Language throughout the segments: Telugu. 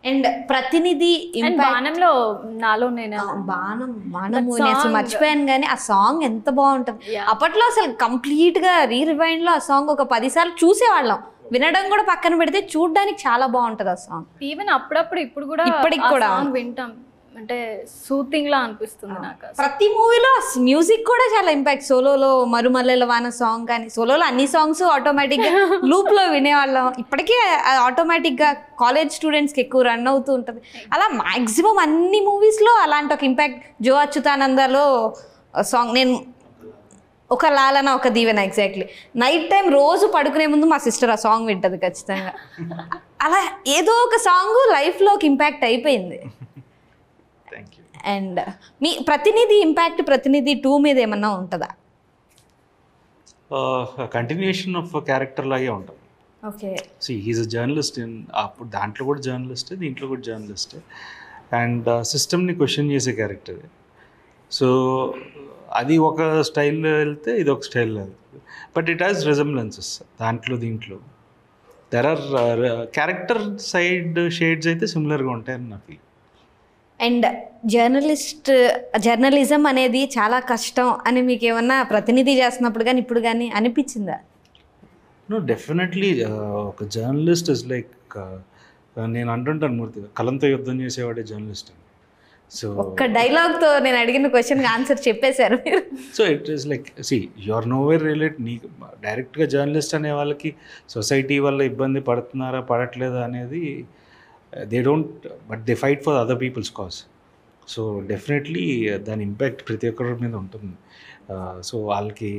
అండ్ ప్రతినిధి బాణంలో నాలో నేను బాణం అసలు మర్చిపోయాను, కానీ ఆ సాంగ్ ఎంత బాగుంటుంది. అప్పట్లో అసలు కంప్లీట్ గా రివైండ్ లో ఆ సాంగ్ ఒక 10 సార్లు చూసేవాళ్ళం. వినడం కూడా పక్కన పెడితే చూడడానికి చాలా బాగుంటది ఆ సాంగ్. ఈవెన్ అప్పుడప్పుడు ఇప్పుడు కూడా ఇప్పటికి కూడా వింటాం, అంటే సూతింగ్ లా అనిపిస్తుంది నాకు. ప్రతి మూవీలో మ్యూజిక్ కూడా చాలా ఇంపాక్ట్. సోలోలో మరుమల్లెల వాన సాంగ్ కానీ, సోలోలో అన్ని సాంగ్స్ ఆటోమేటిక్ గా లూప్ లో వినేవాళ్ళం. ఇప్పటికే ఆటోమేటిక్ గా కాలేజ్ స్టూడెంట్స్ కి ఎక్కువ రన్ అవుతూ ఉంటది. అలా మాక్సిమం అన్ని మూవీస్ లో అలాంటి ఒక ఇంపాక్ట్. జో అచ్యుతానందలో సాంగ్, నేను ఒక లాలన ఒక దీవెన, ఎగ్జాక్ట్లీ నైట్ టైం రోజు పడుకునే ముందు మా సిస్టర్ ఆ సాంగ్ వింటది ఖచ్చితంగా. అలా ఏదో ఒక సాంగ్ లైఫ్ లో ఒక ఇంపాక్ట్ అయిపోయింది. అండ్ మీ ప్రతినిధి ఇంపాక్ట్ ప్రతినిధి 2 మీద ఏమన్నా ఉంటుందా? కంటిన్యూషన్ ఆఫ్ క్యారెక్టర్ లాగే ఉంటుంది. Okay, C he's a journalist. అప్పుడు దాంట్లో కూడా జర్నలిస్ట్, దీంట్లో కూడా జర్నలిస్ట్. అండ్ సిస్టమ్ని క్వశ్చన్ చేసే క్యారెక్టర్. సో అది ఒక స్టైల్లో వెళ్తే ఇది ఒక స్టైల్లో వెళ్తుంది. బట్ ఇట్ హ్యాస్ రిజంబ్లెన్సెస్ దాంట్లో దీంట్లో. There are character side shades అయితే సిమిలర్గా ఉంటాయని నా ఫీల్. అండ్ జర్నలిజం అనేది చాలా కష్టం అని మీకు ఏమన్నా ప్రతినిధి చేస్తున్నప్పుడు కానీ ఇప్పుడు కానీ అనిపించిందా? నో, డెఫినెట్లీ ఒక జర్నలిస్ట్ ఇస్ లైక్, నేను అంటుంటాను మూర్తిగా, కలంతో యుద్ధం చేసేవాడే జర్నలిస్ట్ అని. సో ఒక్క డైలాగ్తో నేను అడిగిన క్వశ్చన్కి ఆన్సర్ చెప్పేశారు మీరు. So it is like, see you are nowhere relate. నీకు డైరెక్ట్గా జర్నలిస్ట్ అనే వాళ్ళకి సొసైటీ వల్ల ఇబ్బంది పడుతున్నారా పడట్లేదా అనేది they don't, but they fight for other people's cause. So definitely దాని ఇంపాక్ట్ ప్రతి ఒక్కరి మీద ఉంటుంది. సో వాళ్ళకి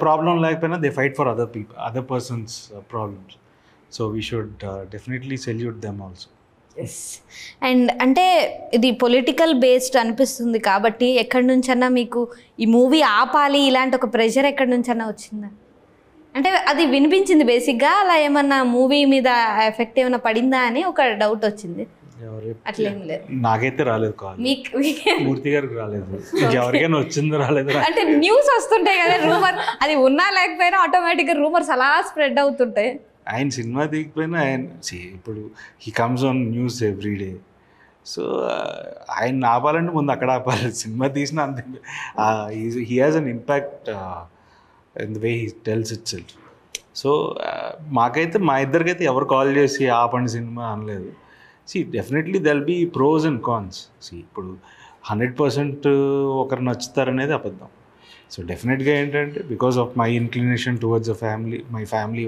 ప్రాబ్లం లేకపోయినా they fight for other persons problems. So we should definitely salute them also. Yes. And అంటే ఇది పొలిటికల్ బేస్డ్ అనిపిస్తుంది కాబట్టి ఎక్కడి నుంచన్నా మీకు ఈ మూవీ ఆపాలి ఇలాంటి ఒక ప్రెషర్ ఎక్కడి నుంచన్నా వచ్చిందా? అంటే అది వినిపించింది బేసిక్గా, అలా ఏమన్నా మూవీ మీద ఎఫెక్ట్ ఏమైనా పడిందా అని ఒక డౌట్ వచ్చింది. అట్లేం లేదు, నాకైతే రాలేదు. కాదు, మూర్తి గారికి రాలేదు. ఎవరికైనా వచ్చిందో రాలేదు. అంటే న్యూస్ వస్తుంటాయి కదా, రూమర్, అది ఉన్నా లేకపోయినా ఆటోమేటిక్గా రూమర్స్ అలా స్ప్రెడ్ అవుతుంటాయి. ఆయన సినిమా దిగిపోయినా ఇప్పుడు he comes on news everyday. So ఆయన ఆపాలంటే ముందు అక్కడ ఆపాలి. సినిమా తీసినా అంతే. He has an impact in the way he tells itself. So మాకైతే, మా ఇద్దరికైతే ఎవరు కాల్ చేసి ఆపండి సినిమా అనలేదు. See definitely there'll be pros and cons. See ఇప్పుడు 100% ఒకరు నచ్చుతారనేది అబద్ధం. సో డెఫినెట్గా ఏంటంటే, because of my inclination towards a family, my family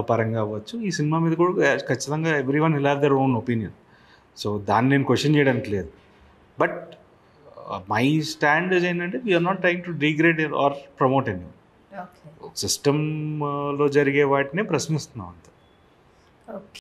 పరంగా అవ్వచ్చు, ఈ సినిమా మీద కూడా ఖచ్చితంగా every one will have their own opinion. So దాన్ని నేను క్వశ్చన్ చేయడానికి లేదు. బట్ మై స్టాండ్ ఏంటంటే, we're not trying to degrade or promote any. సిస్టంలో జరిగే వాటిని ప్రశ్నిస్తున్నాం అంతే.